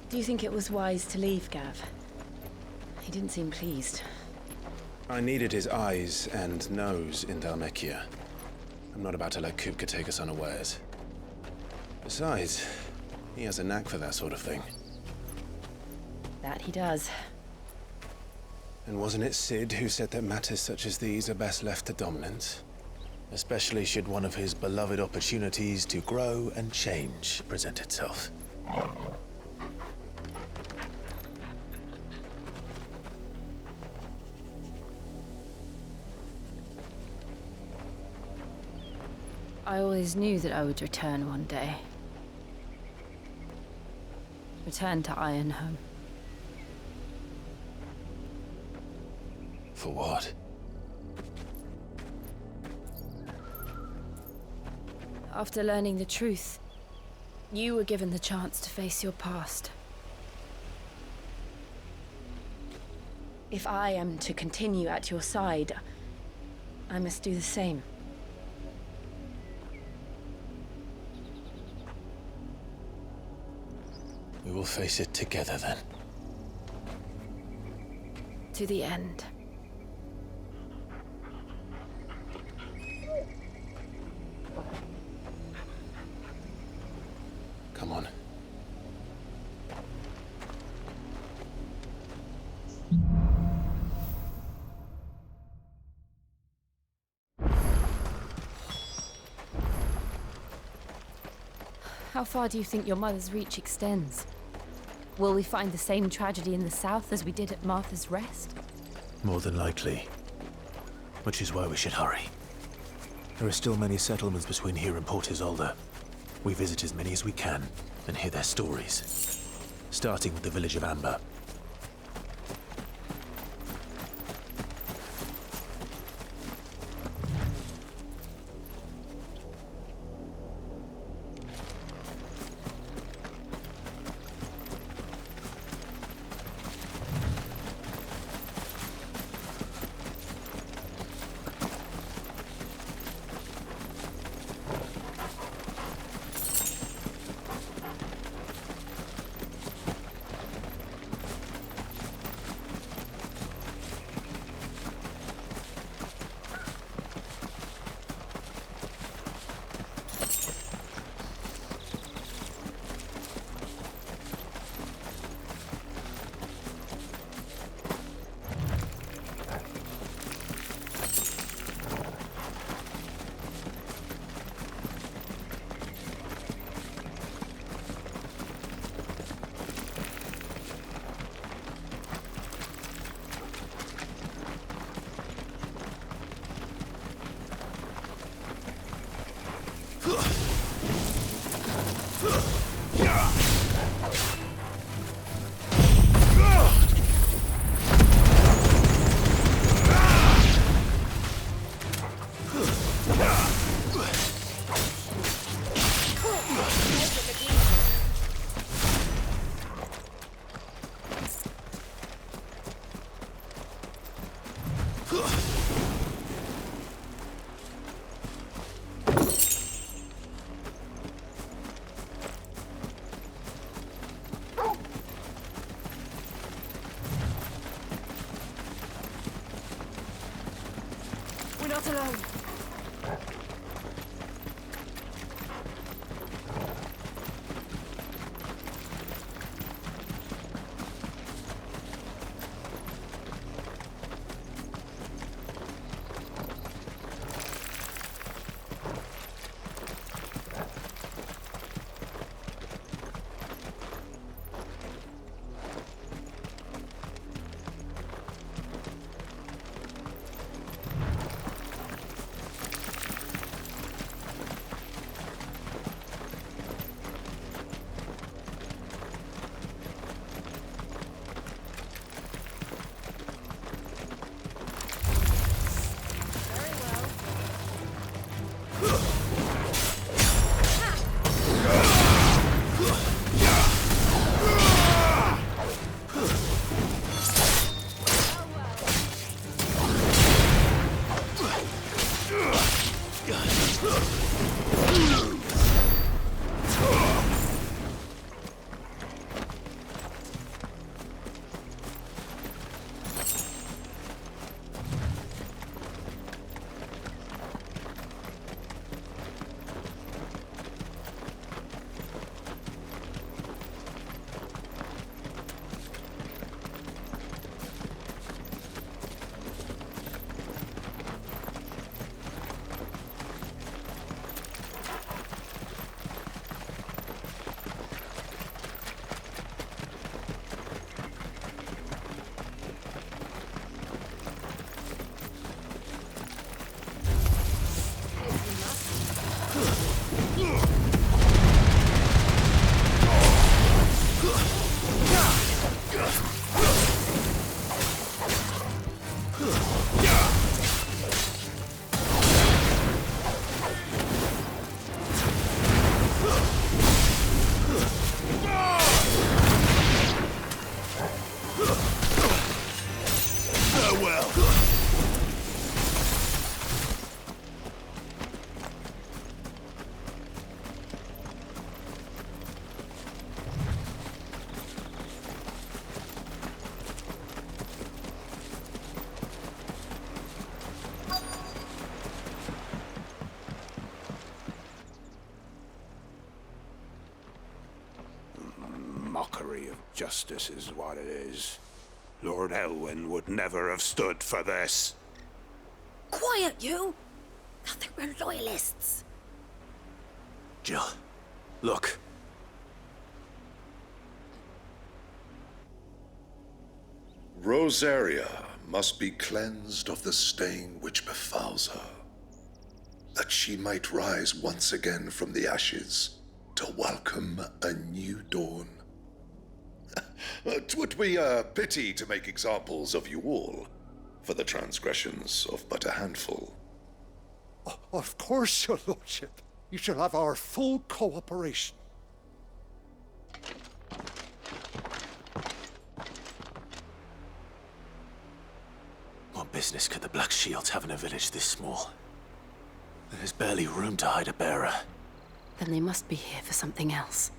Do you think it was wise to leave, Gav? He didn't seem pleased. I needed his eyes and nose in Dhalmekia. I'm not about to let Kupka take us unawares. Besides, he has a knack for that sort of thing. That he does. And wasn't it Sid who said that matters such as these are best left to dominance? Especially should one of his beloved opportunities to grow and change present itself. I always knew that I would return one day. Return to Ironhome. For what? After learning the truth, you were given the chance to face your past. If I am to continue at your side, I must do the same. We will face it together then. To the end. Come on. How far do you think your mother's reach extends? Will we find the same tragedy in the south as we did at Martha's Rest? More than likely. Which is why we should hurry. There are still many settlements between here and Port Isolde. We visit as many as we can and hear their stories. Starting with the village of Amber. We're not alone. mockery of justice is what it is. Lord Elwyn would never have stood for this. Quiet, you! I think we're loyalists. Jill, look. Rosaria must be cleansed of the stain which befouls her, that she might rise once again from the ashes to welcome a new dawn. 'Twould be a pity to make examples of you all, for the transgressions of but a handful. Of course, your lordship. You shall have our full cooperation. What business could the Black Shields have in a village this small? There's barely room to hide a bearer. Then they must be here for something else.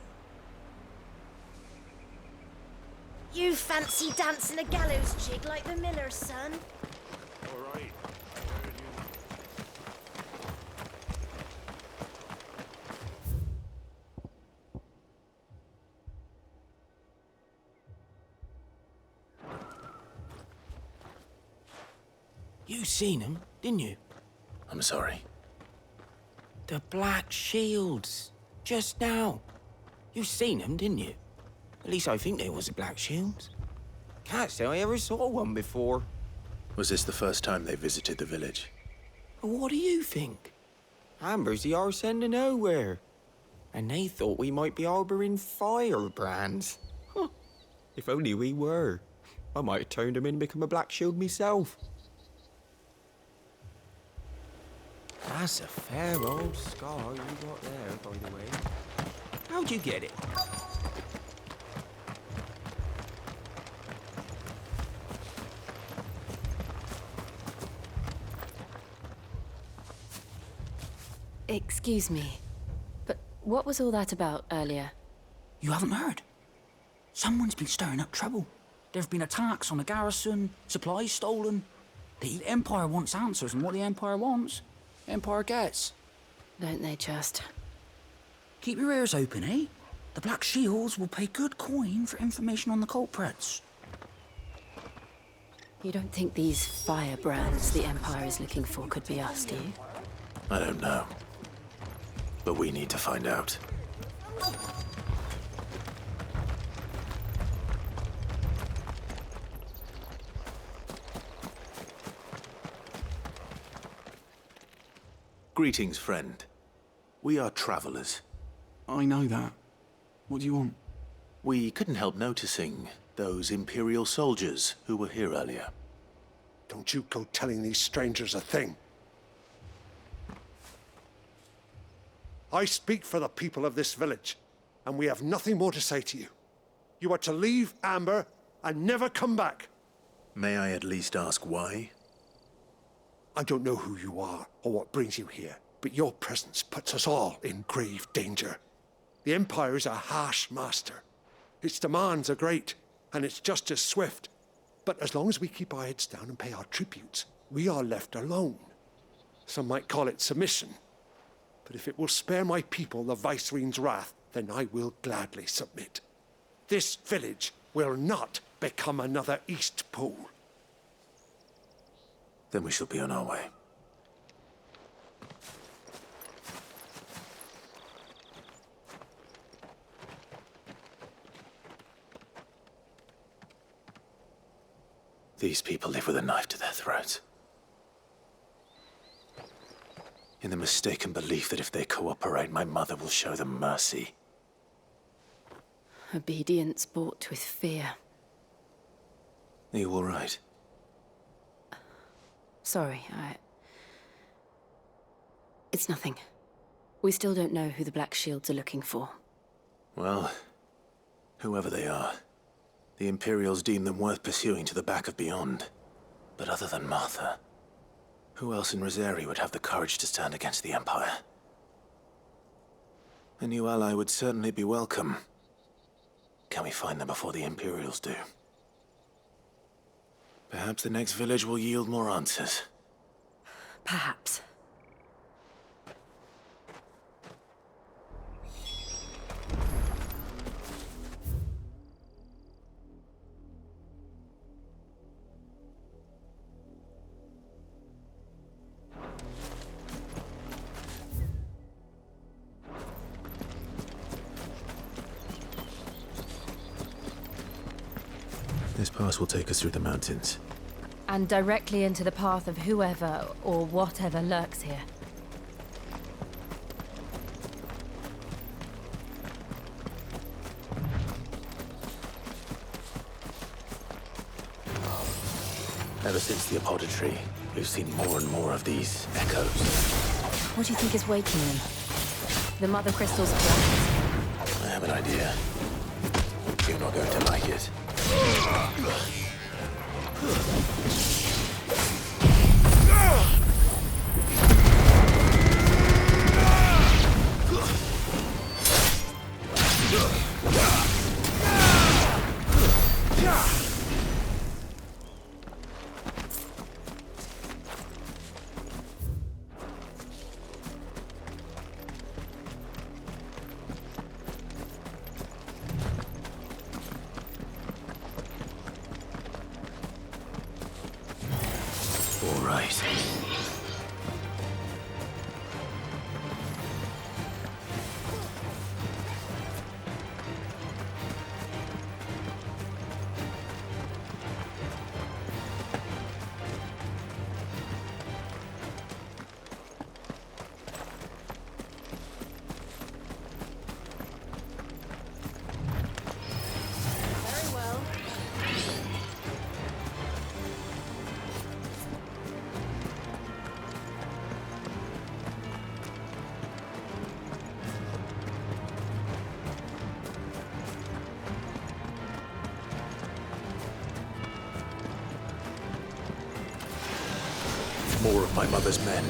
You fancy dancing a gallows jig like the miller's son? All right. You seen him, didn't you? I'm sorry. The Black Shields. Just now. You seen them, didn't you? At least I think there was a Black Shields. Can't say I ever saw one before. Was this the first time they visited the village? But what do you think? Amber's the arse end of nowhere. And they thought we might be harboring firebrands. Huh. If only we were. I might have turned them in and become a Black Shield myself. That's a fair old scar you got there, by the way. How'd you get it? Excuse me, but what was all that about earlier? You haven't heard? Someone's been stirring up trouble. There have been attacks on the garrison, supplies stolen. The Empire wants answers, and what the Empire wants, Empire gets. Don't they just? Keep your ears open, eh? The Black Shields will pay good coin for information on the culprits. You don't think these firebrands the Empire is looking for could be us, do you? I don't know. But we need to find out. Greetings, friend. We are travelers. I know that. What do you want? We couldn't help noticing those Imperial soldiers who were here earlier. Don't you go telling these strangers a thing. I speak for the people of this village, and we have nothing more to say to you. You are to leave Amber and never come back. May I at least ask why? I don't know who you are or what brings you here, but your presence puts us all in grave danger. The Empire is a harsh master. Its demands are great, and its justice swift. But as long as we keep our heads down and pay our tributes, we are left alone. Some might call it submission. But if it will spare my people the Viceroy's wrath, then I will gladly submit. This village will not become another East Pool. Then we shall be on our way. These people live with a knife to their throats. In the mistaken belief that if they cooperate, my mother will show them mercy. Obedience bought with fear. Are you all right? Sorry, It's nothing. We still don't know who the Black Shields are looking for. Well, whoever they are, the Imperials deem them worth pursuing to the back of beyond. But other than Martha, who else in Rosaria would have the courage to stand against the Empire? A new ally would certainly be welcome. Can we find them before the Imperials do? Perhaps the next village will yield more answers. Perhaps. This pass will take us through the mountains. And directly into the path of whoever or whatever lurks here. Ever since the apodatory, we've seen more and more of these echoes. What do you think is waking them? The mother crystal's collapse? I have an idea. You're not going to like it. All right. Very well. More of my mother's men.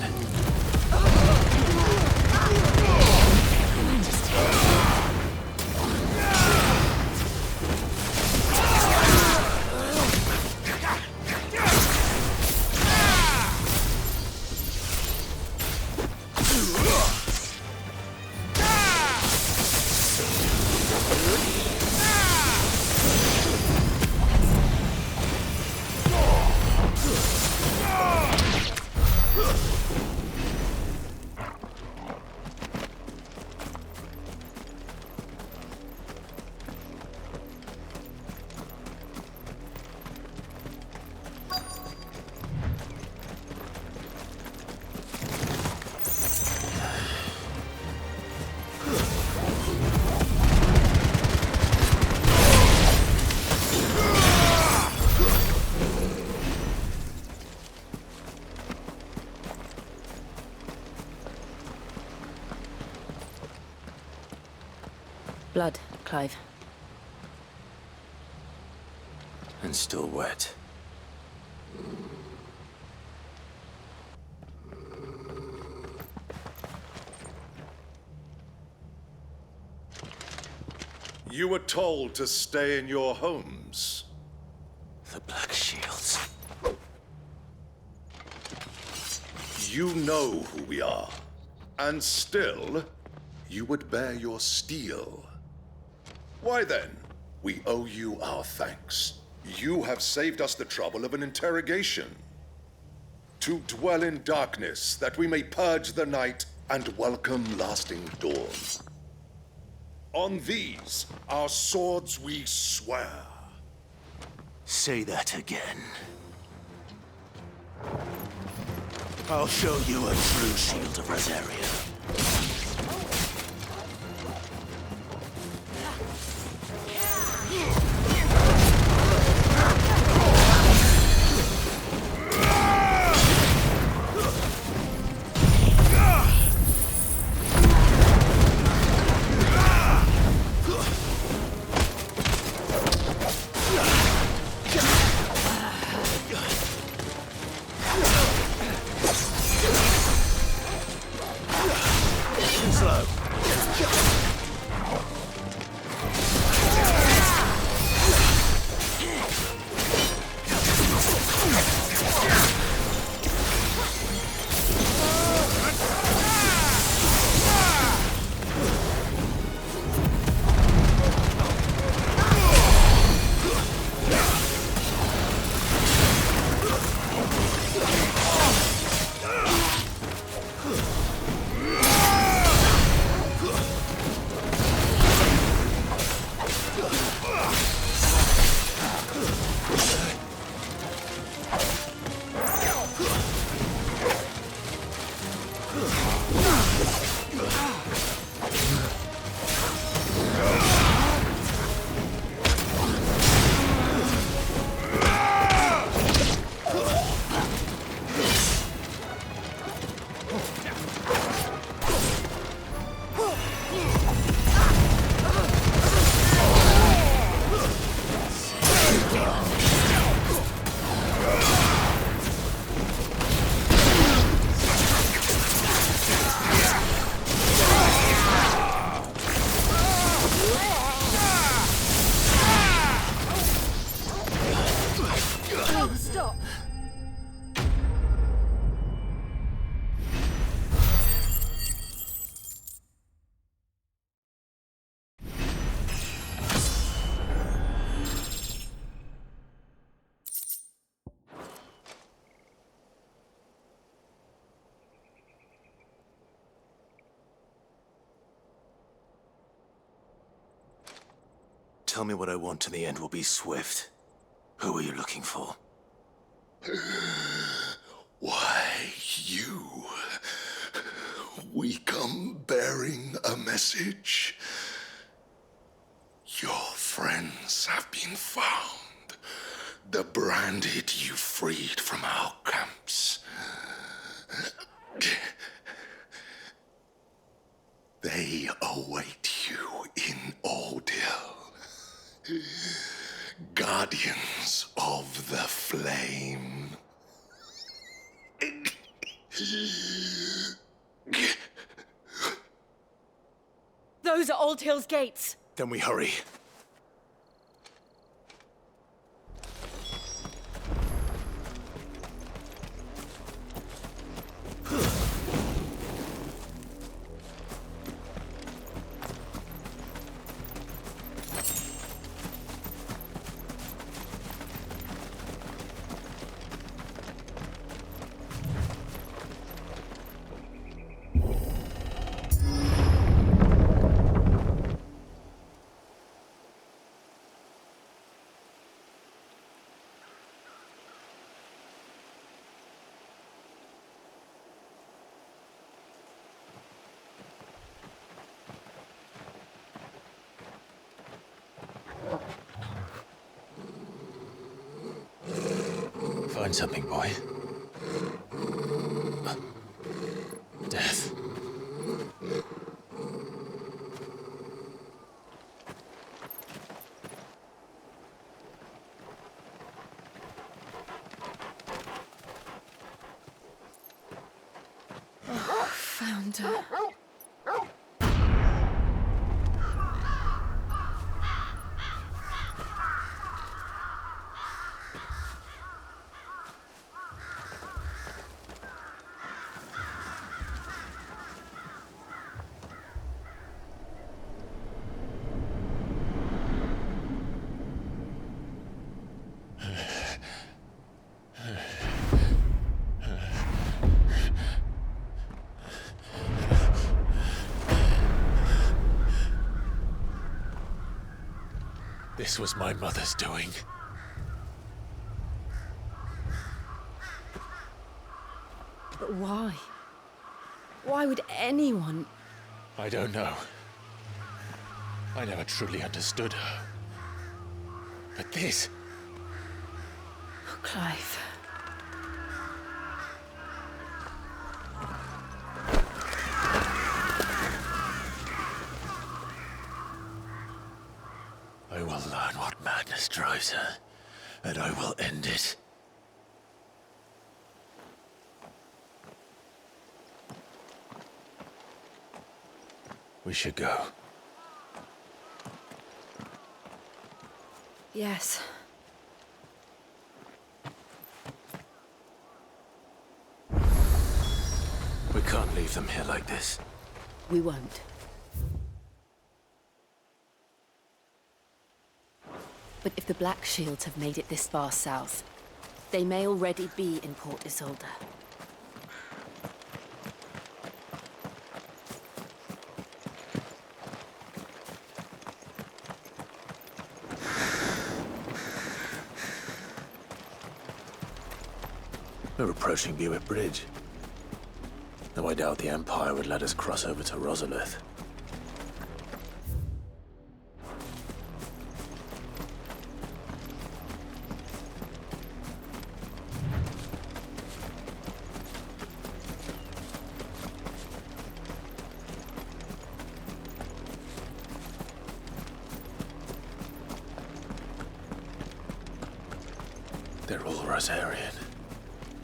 Blood, Clive. And still wet. You were told to stay in your homes. The Black Shields. You know who we are. And still, you would bear your steel. Why then, we owe you our thanks. You have saved us the trouble of an interrogation. To dwell in darkness, that we may purge the night and welcome lasting dawn. On these, our swords we swear. Say that again. I'll show you a true shield of Rosaria. tell me what I want and the end will be swift. Who are you looking for? Why, you. We come bearing a message. Your friends have been found. The branded you freed from our camps. They await you in Ordeal. Guardians of the Flame. Those are Old Hill's gates. Then we hurry. Find something, boy. Death. Found her. This was my mother's doing. But why? Why would anyone... I don't know. I never truly understood her. But this... Oh, Clive. I will learn what madness drives her, and I will end it. We should go. Yes. We can't leave them here like this. We won't. But if the Black Shields have made it this far south, they may already be in Port Isolde. We're approaching Buick Bridge. Though I doubt the Empire would let us cross over to Rosalith. They're all Rosarian.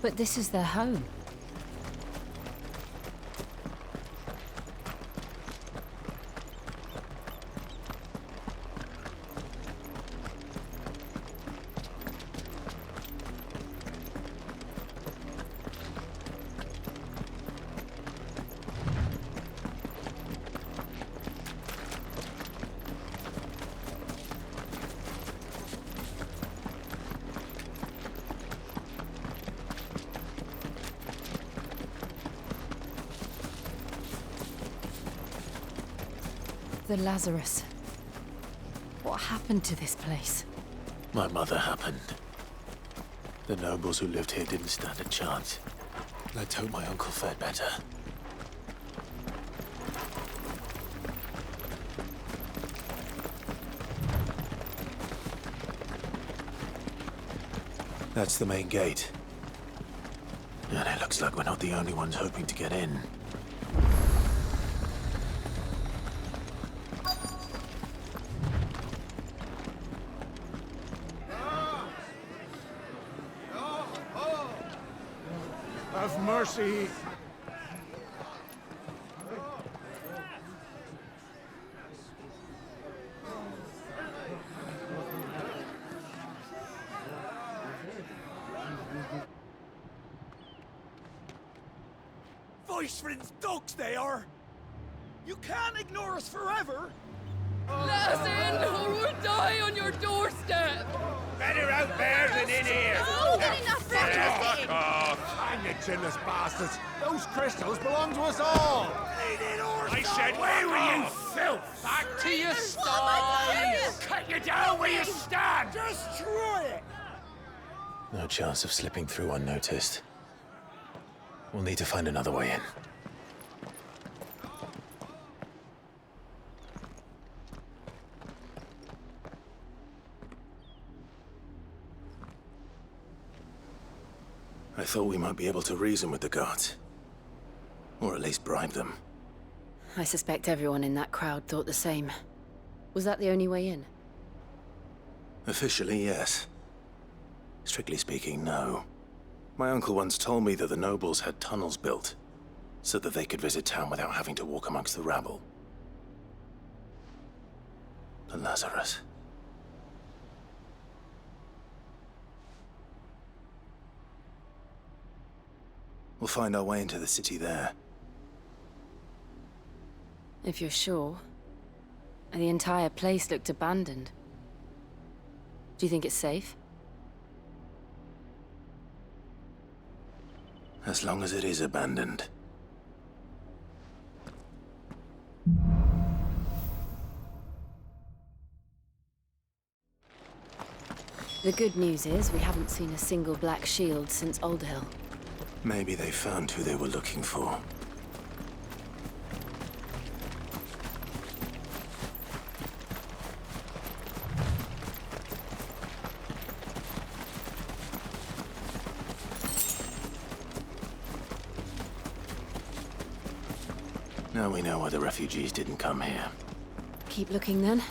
But this is their home. The Lazarus. What happened to this place? My mother happened. The nobles who lived here didn't stand a chance. Let's hope my uncle fared better. That's the main gate. And it looks like we're not the only ones hoping to get in. Have mercy. Voice friends dogs they are! You can't ignore us forever! Let us in, or we'll die on your doorstep! Better out there than in here! Oh, get enough Fuck for off! Hang it, chinless bastards. Those crystals belong to us all. I said, where were you, filth? Back to your sties! Cut you down where you stand! Destroy it! No chance of slipping through unnoticed. We'll need to find another way in. I thought we might be able to reason with the guards. Or at least bribe them. I suspect everyone in that crowd thought the same. Was that the only way in? Officially, yes. Strictly speaking, no. My uncle once told me that the nobles had tunnels built, so that they could visit town without having to walk amongst the rabble. The Lazarus. We'll find our way into the city there. If you're sure. The entire place looked abandoned. Do you think it's safe? As long as it is abandoned. The good news is we haven't seen a single black shield since Old Hill. Maybe they found who they were looking for. Now we know why the refugees didn't come here. Keep looking then.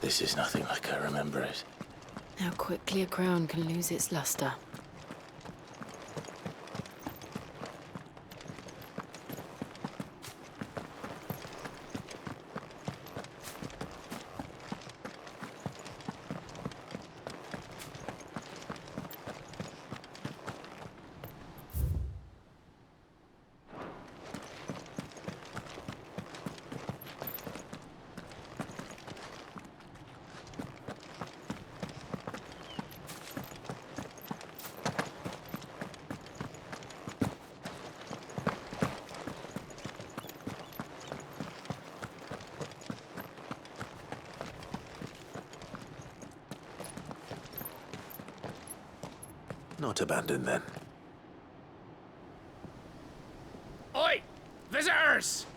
This is nothing like I remember it. How quickly a crown can lose its luster. Not abandoned, then. Oi! Visitors!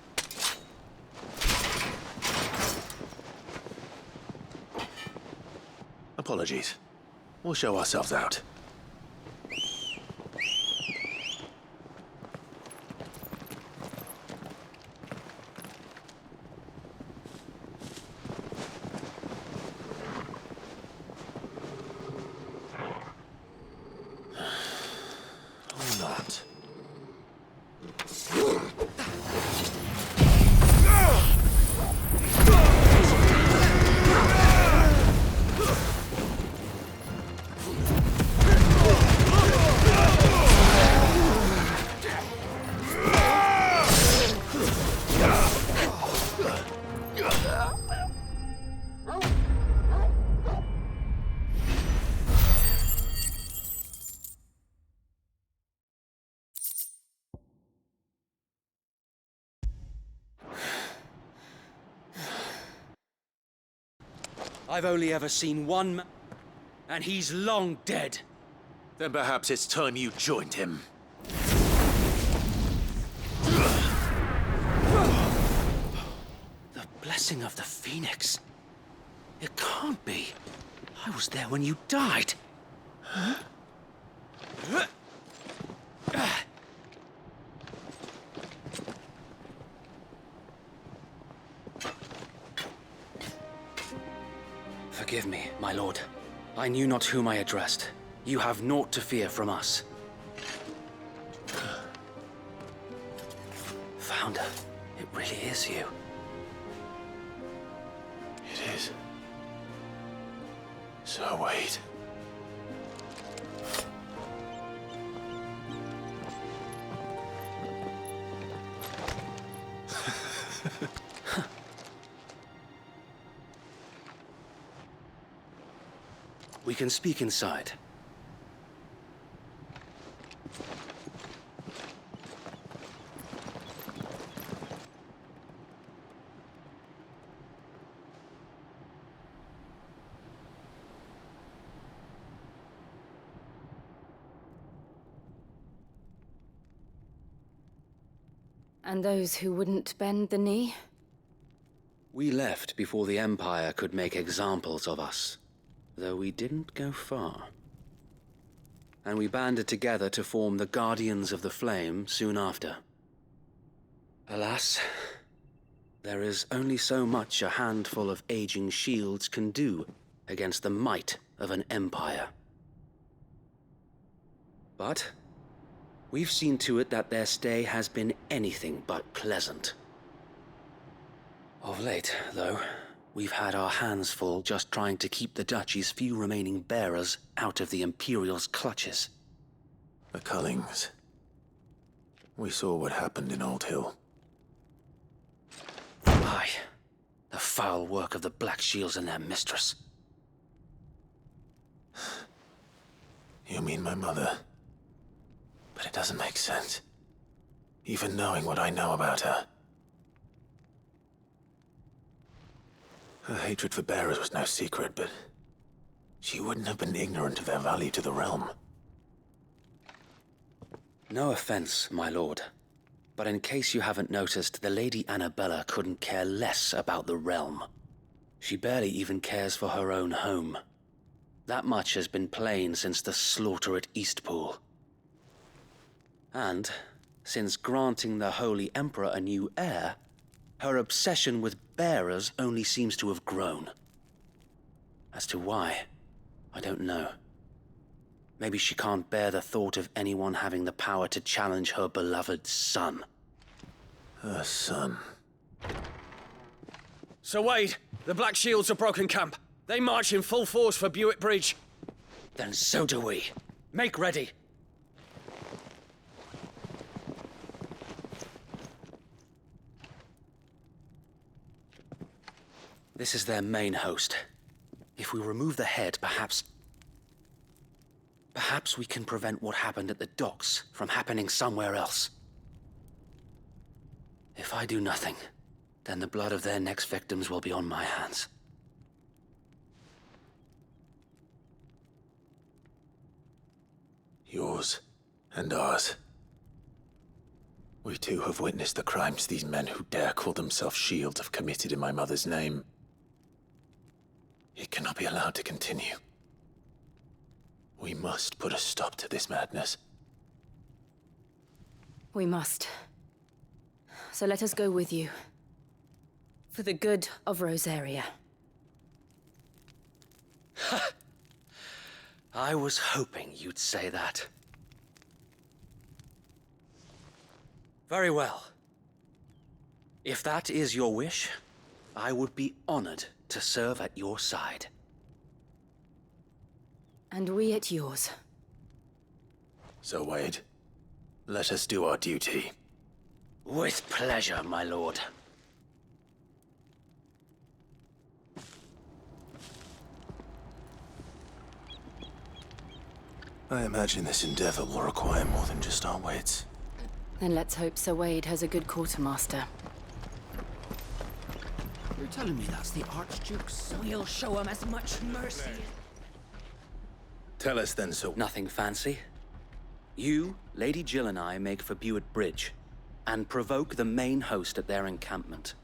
Apologies. We'll show ourselves out. I've only ever seen one and he's long dead. Then perhaps it's time you joined him. The blessing of the Phoenix. It can't be. I was there when you died. Forgive me, my lord. I knew not whom I addressed. You have naught to fear from us. Founder, it really is you. It is. So wait. We can speak inside. And those who wouldn't bend the knee? We left before the Empire could make examples of us, though we didn't go far. And we banded together to form the Guardians of the Flame soon after. Alas, there is only so much a handful of aging shields can do against the might of an empire. But we've seen to it that their stay has been anything but pleasant. Of late, though, we've had our hands full just trying to keep the Duchy's few remaining bearers out of the Imperial's clutches. The Cullings. We saw what happened in Old Hill. Aye, the foul work of the Black Shields and their mistress. You mean my mother? But it doesn't make sense. Even knowing what I know about her. Her hatred for bearers was no secret, but she wouldn't have been ignorant of their value to the realm. No offense, my lord, but in case you haven't noticed, the Lady Annabella couldn't care less about the realm. She barely even cares for her own home. That much has been plain since the slaughter at Eastpool. And, since granting the Holy Emperor a new heir, her obsession with bearers only seems to have grown. As to why, I don't know. Maybe she can't bear the thought of anyone having the power to challenge her beloved son. Her son. Sir Wade, the Black Shields have broken camp. They march in full force for Buick Bridge. Then so do we. Make ready. This is their main host. If we remove the head, perhaps we can prevent what happened at the docks from happening somewhere else. If I do nothing, then the blood of their next victims will be on my hands. Yours and ours. We too have witnessed the crimes these men who dare call themselves shields have committed in my mother's name. It cannot be allowed to continue. We must put a stop to this madness. We must. So let us go with you. For the good of Rosaria. I was hoping you'd say that. Very well. If that is your wish, I would be honored to serve at your side. And we at yours. So, Wade, let us do our duty. With pleasure, my lord. I imagine this endeavor will require more than just our wits. Then let's hope Sir Wade has a good quartermaster. You're telling me that's the Archduke's? We'll show him as much mercy. Tell us then, so... Nothing fancy. You, Lady Jill and I make for Buett Bridge and provoke the main host at their encampment.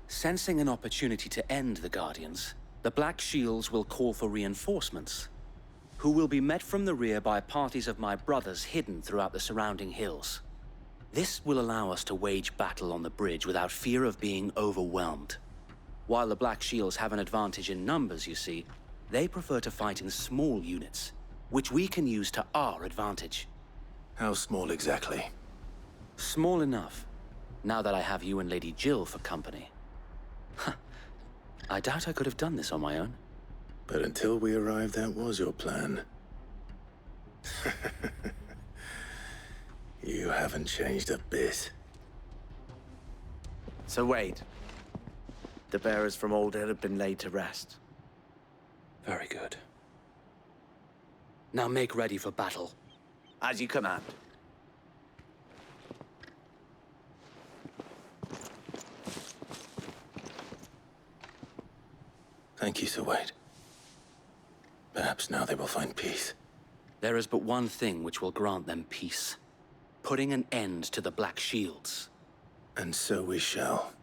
Sensing an opportunity to end the Guardians, the Black Shields will call for reinforcements, who will be met from the rear by parties of my brothers hidden throughout the surrounding hills. This will allow us to wage battle on the bridge without fear of being overwhelmed. While the Black Shields have an advantage in numbers, you see, they prefer to fight in small units, which we can use to our advantage. How small exactly? Small enough, now that I have you and Lady Jill for company. I doubt I could have done this on my own. But until we arrived, that was your plan. You haven't changed a bit. So wait. The bearers from Old Hill have been laid to rest. Very good. Now make ready for battle. As you command. Thank you, Sir Wade. Perhaps now they will find peace. There is but one thing which will grant them peace. Putting an end to the Black Shields. And so we shall.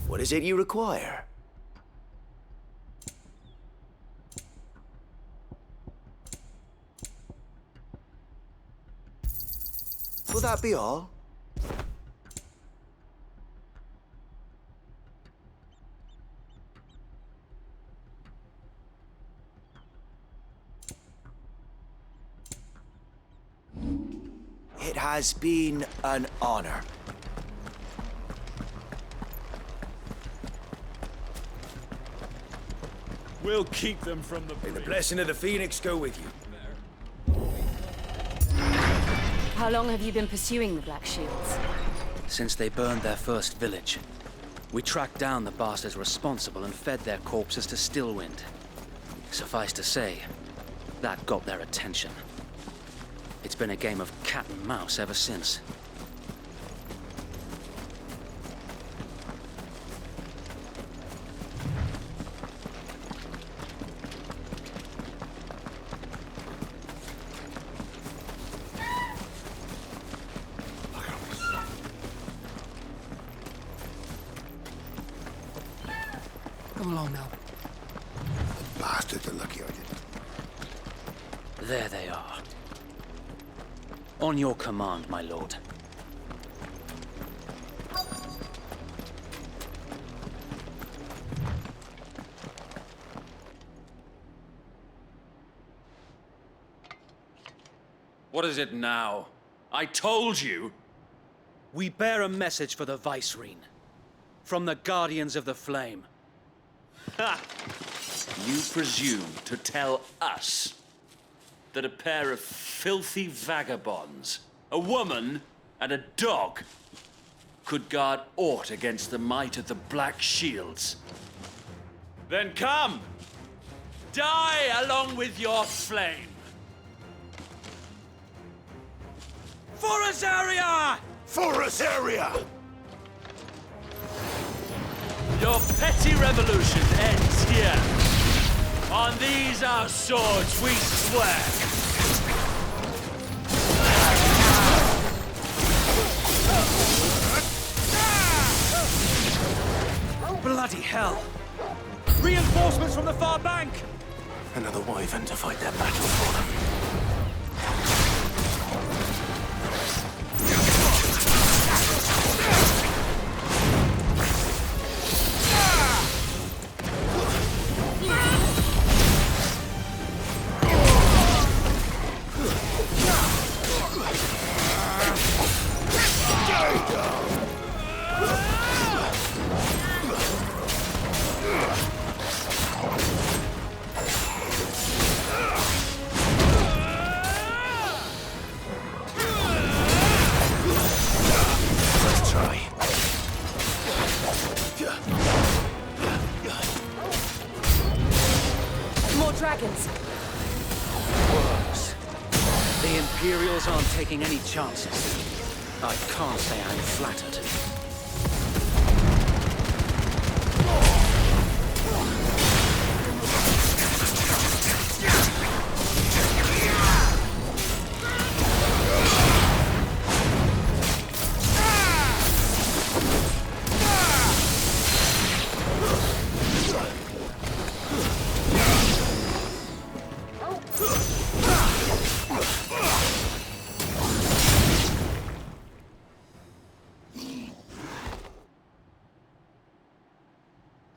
What is it you require? Will that be all? It has been an honor. We'll keep them from the May the blessing of the Phoenix go with you. How long have you been pursuing the Black Shields? Since they burned their first village. We tracked down the bastards responsible and fed their corpses to Stillwind. Suffice to say, that got their attention. It's been a game of cat and mouse ever since. Come along now. Bastards are lucky I didn't. There they are. On your command, my lord. What is it now? I told you! We bear a message for the Vicereine. From the Guardians of the Flame. Ha! You presume to tell us that a pair of filthy vagabonds, a woman and a dog, could guard aught against the might of the Black Shields? Then come! Die along with your flame! For Azaria! For Azaria! Your petty revolution ends here. On these our swords we swear. Bloody hell! Reinforcements from the far bank! Another wyvern to fight their battle for them. The Imperials aren't taking any chances. I can't say I'm flattered.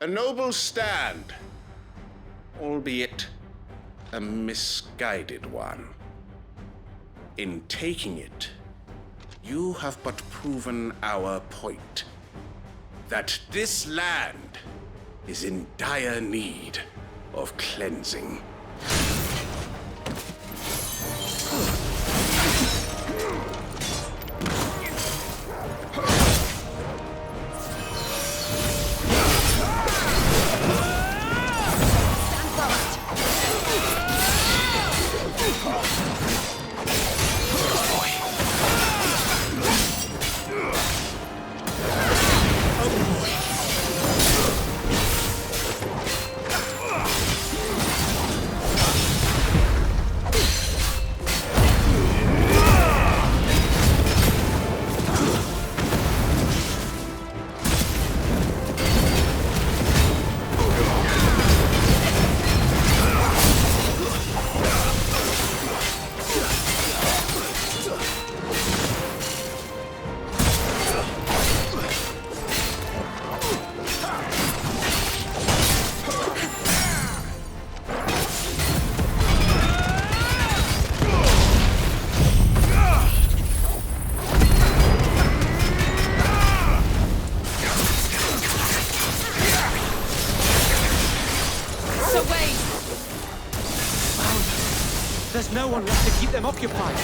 A noble stand, albeit a misguided one. In taking it, you have but proven our point, that this land is in dire need of cleansing. No one left to keep them occupied.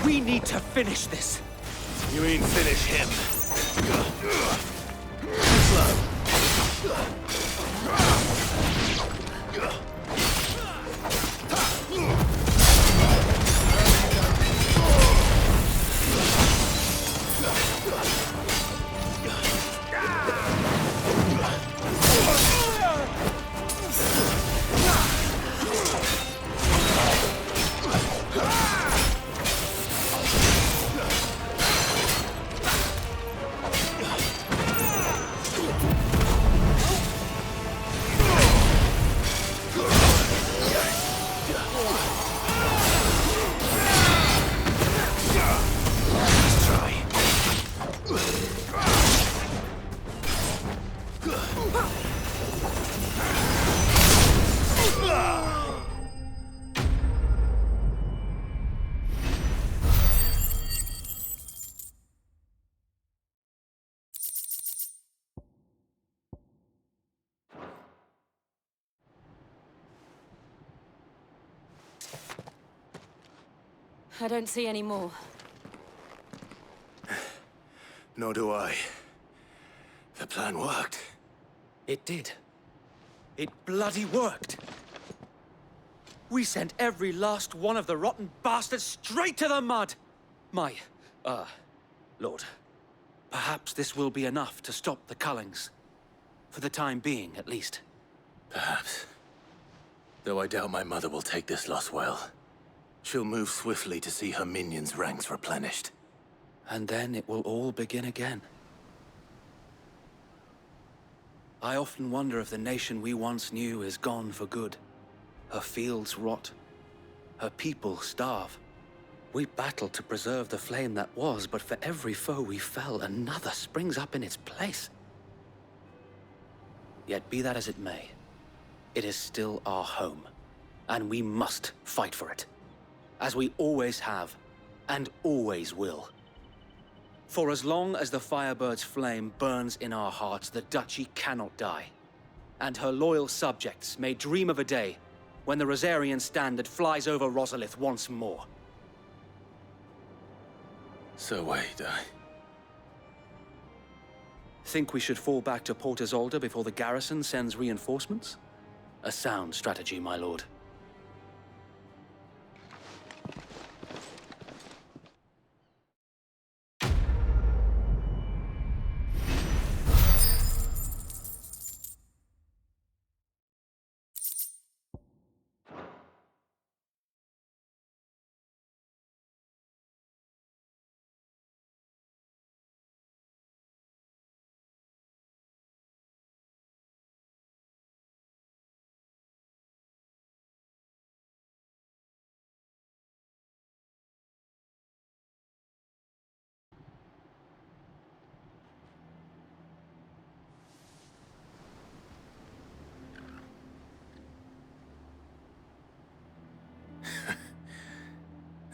We need to finish this. You mean finish him? I don't see any more. Nor do I. The plan worked. It did. It bloody worked. We sent every last one of the rotten bastards straight to the mud! My, Lord, perhaps this will be enough to stop the Cullings. For the time being, at least. Perhaps. Though I doubt my mother will take this loss well. She'll move swiftly to see her minions' ranks replenished. And then it will all begin again. I often wonder if the nation we once knew is gone for good. Her fields rot. Her people starve. We battled to preserve the flame that was, but for every foe we fell, another springs up in its place. Yet be that as it may, it is still our home, and we must fight for it. As we always have, and always will. For as long as the Firebird's flame burns in our hearts, the Duchy cannot die. And her loyal subjects may dream of a day when the Rosarian standard flies over Rosalith once more. So wait, Think we should fall back to Port Isolde before the garrison sends reinforcements? A sound strategy, my lord.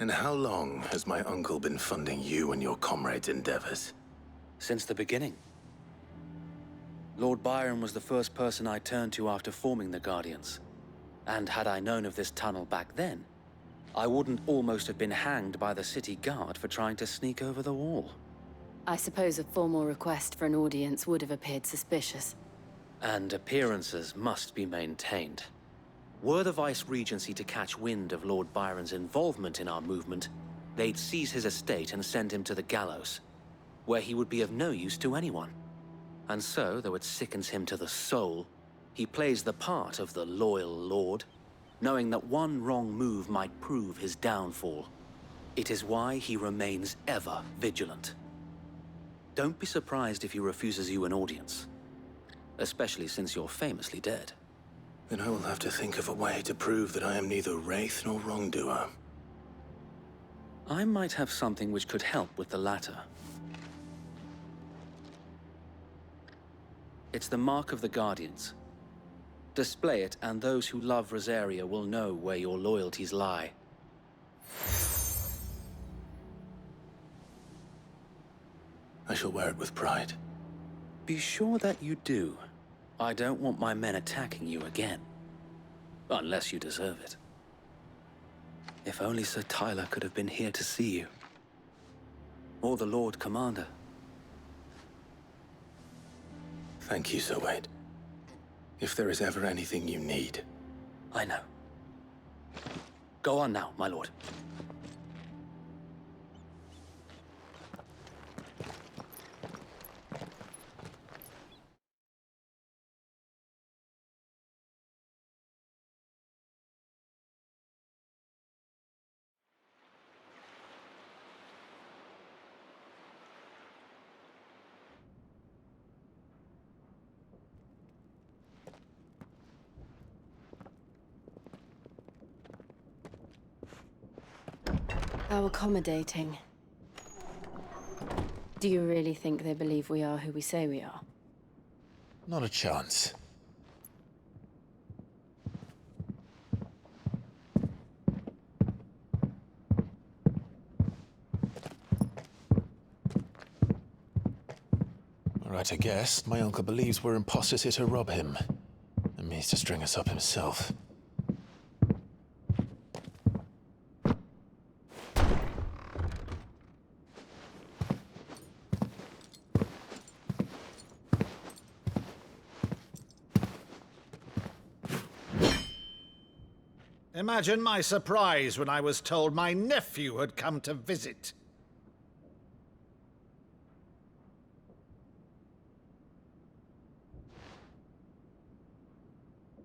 And how long has my uncle been funding you and your comrades' endeavors? Since the beginning. Lord Byron was the first person I turned to after forming the Guardians. And had I known of this tunnel back then, I wouldn't almost have been hanged by the city guard for trying to sneak over the wall. I suppose a formal request for an audience would have appeared suspicious. And appearances must be maintained. Were the Vice-Regency to catch wind of Lord Byron's involvement in our movement, they'd seize his estate and send him to the gallows, where he would be of no use to anyone. And so, though it sickens him to the soul, he plays the part of the loyal lord, knowing that one wrong move might prove his downfall. It is why he remains ever vigilant. Don't be surprised if he refuses you an audience, especially since you're famously dead. Then I will have to think of a way to prove that I am neither wraith nor wrongdoer. I might have something which could help with the latter. It's the mark of the Guardians. Display it, and those who love Rosaria will know where your loyalties lie. I shall wear it with pride. Be sure that you do. I don't want my men attacking you again. Unless you deserve it. If only Sir Tyler could have been here to see you. Or the Lord Commander. Thank you, Sir Wade. If there is ever anything you need. I know. Go on now, my lord. How accommodating. Do you really think they believe we are who we say we are? Not a chance. Right, I guess. My uncle believes we're imposters here to rob him. And means to string us up himself. Imagine my surprise when I was told my nephew had come to visit.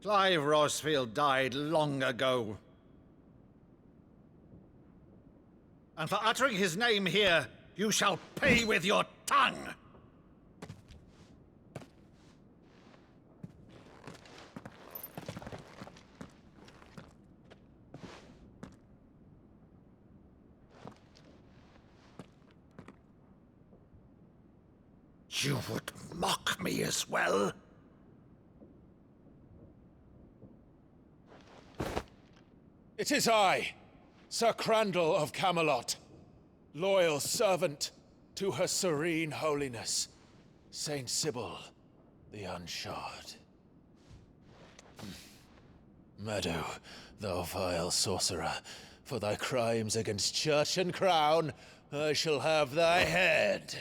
Clive Rosfield died long ago. And for uttering his name here, you shall pay with your tongue! You would mock me as well? It is I, Sir Crandall of Camelot, loyal servant to Her Serene Holiness, Saint Sybil the Unshod. Meadow, thou vile sorcerer, for thy crimes against church and crown, I shall have thy head.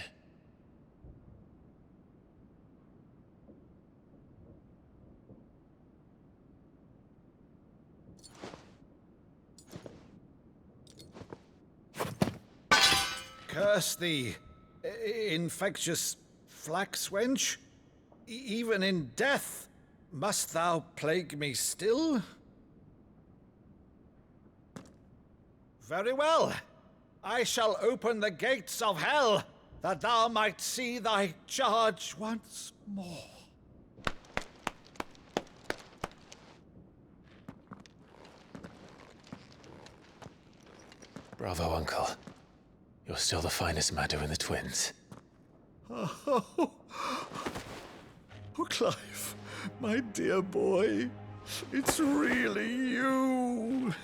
Curse thee, infectious flax wench. Even in death, must thou plague me still? Very well. I shall open the gates of hell, that thou might see thy charge once more. Bravo, Uncle. You're still the finest Maddo in the twins. Oh, Clive, my dear boy, it's really you.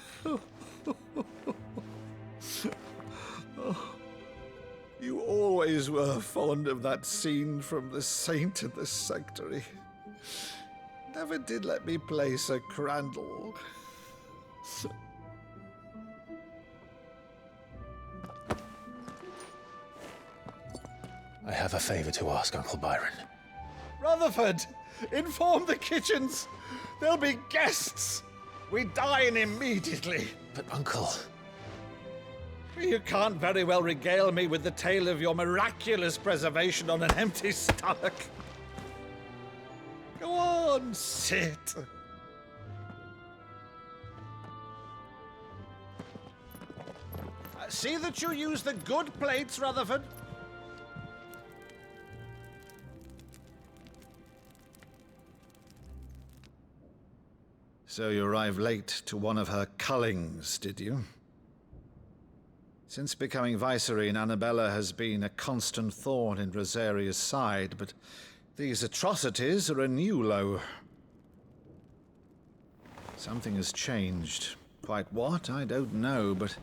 always were fond of that scene from The Saint and the Sanctuary. Never did let me play Sir Crandall. I have a favor to ask, Uncle Byron. Rutherford, inform the kitchens. There'll be guests. We dine immediately. But, Uncle... You can't very well regale me with the tale of your miraculous preservation on an empty stomach. Go on, sit. See that you use the good plates, Rutherford. So you arrived late to one of her cullings, did you? Since becoming Vicereine, Annabella has been a constant thorn in Rosaria's side, but these atrocities are a new low. Something has changed. Quite what, I don't know, but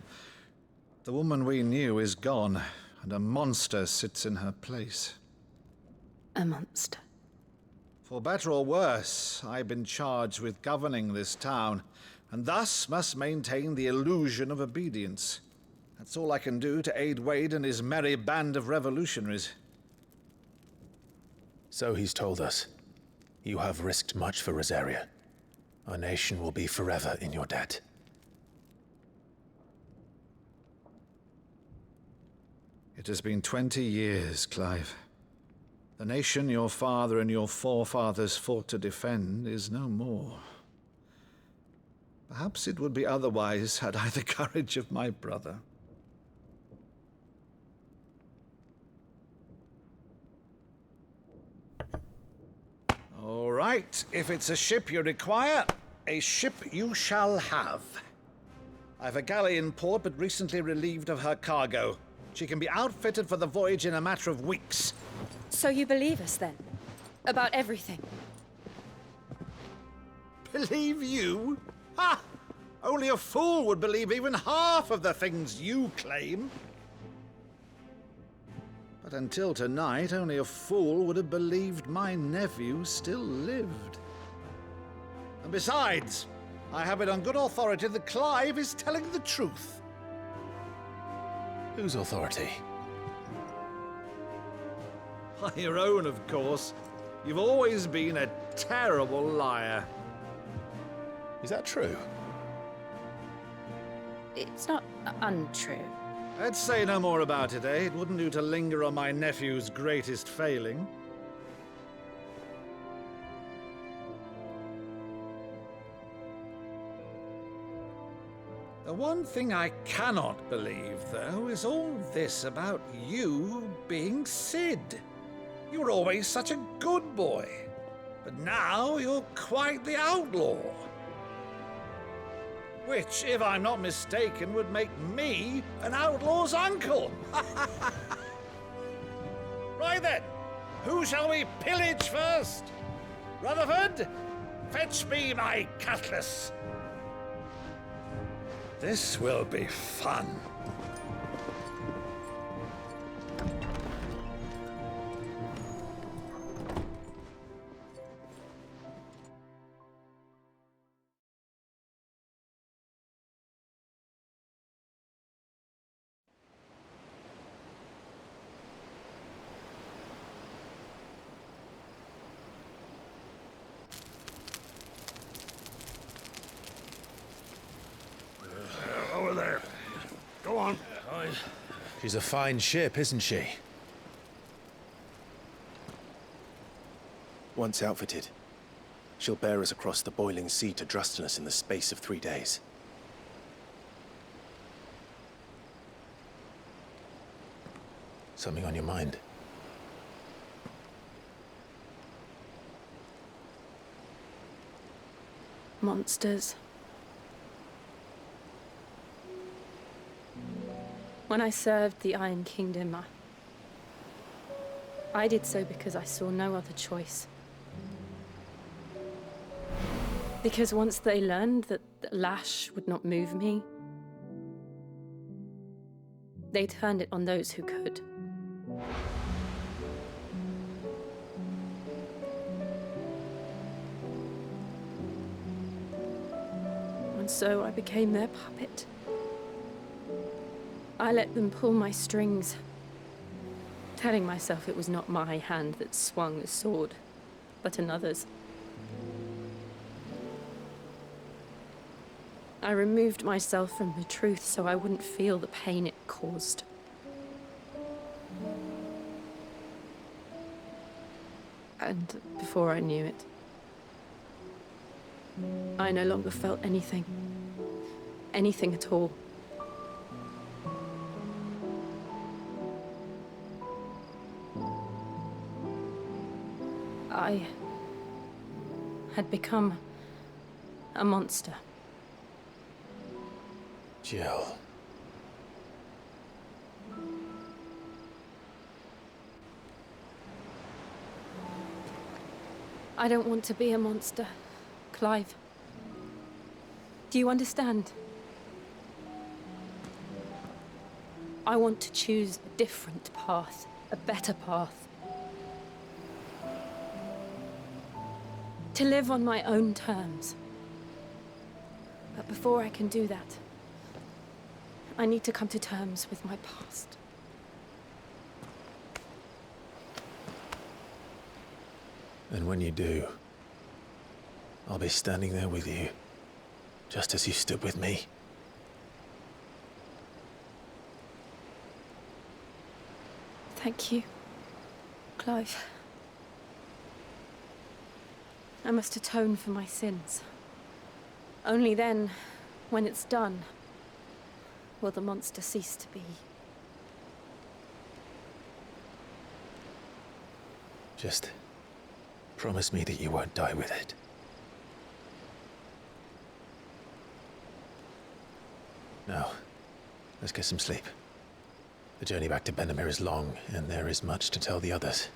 the woman we knew is gone, and a monster sits in her place. A monster. For better or worse, I've been charged with governing this town, and thus must maintain the illusion of obedience. That's all I can do to aid Wade and his merry band of revolutionaries. So he's told us. You have risked much for Rosaria. Our nation will be forever in your debt. It has been 20 years, Clive. The nation your father and your forefathers fought to defend is no more. Perhaps it would be otherwise had I the courage of my brother. All right, if it's a ship you require, a ship you shall have. I've a galley in port, but recently relieved of her cargo. She can be outfitted for the voyage in a matter of weeks. So you believe us, then? About everything? Believe you? Ha! Only a fool would believe even half of the things you claim. But until tonight, only a fool would have believed my nephew still lived. And besides, I have it on good authority that Clive is telling the truth. Whose authority? By your own, of course. You've always been a terrible liar. Is that true? It's not untrue. Let's say no more about it, eh? It wouldn't do to linger on my nephew's greatest failing. The one thing I cannot believe, though, is all this about you being Sid. You were always such a good boy, but now you're quite the outlaw. Which, if I'm not mistaken, would make me an outlaw's uncle. Right then, who shall we pillage first? Rutherford, fetch me my cutlass. This will be fun. Over there. Go on. She's a fine ship, isn't she? Once outfitted, she'll bear us across the boiling sea to Drustinus in the space of 3 days. Something on your mind? Monsters. When I served the Iron Kingdom, I did so because I saw no other choice. Because once they learned that the lash would not move me, they turned it on those who could. And so I became their puppet. I let them pull my strings, telling myself it was not my hand that swung the sword, but another's. I removed myself from the truth so I wouldn't feel the pain it caused. And before I knew it, I no longer felt anything. Anything at all. I had become a monster. Jill. I don't want to be a monster, Clive. Do you understand? I want to choose a different path, a better path. To live on my own terms. But before I can do that, I need to come to terms with my past. And when you do, I'll be standing there with you, just as you stood with me. Thank you, Clive. I must atone for my sins. Only then, when it's done, will the monster cease to be. Just promise me that you won't die with it. Now, let's get some sleep. The journey back to Benamir is long, and there is much to tell the others.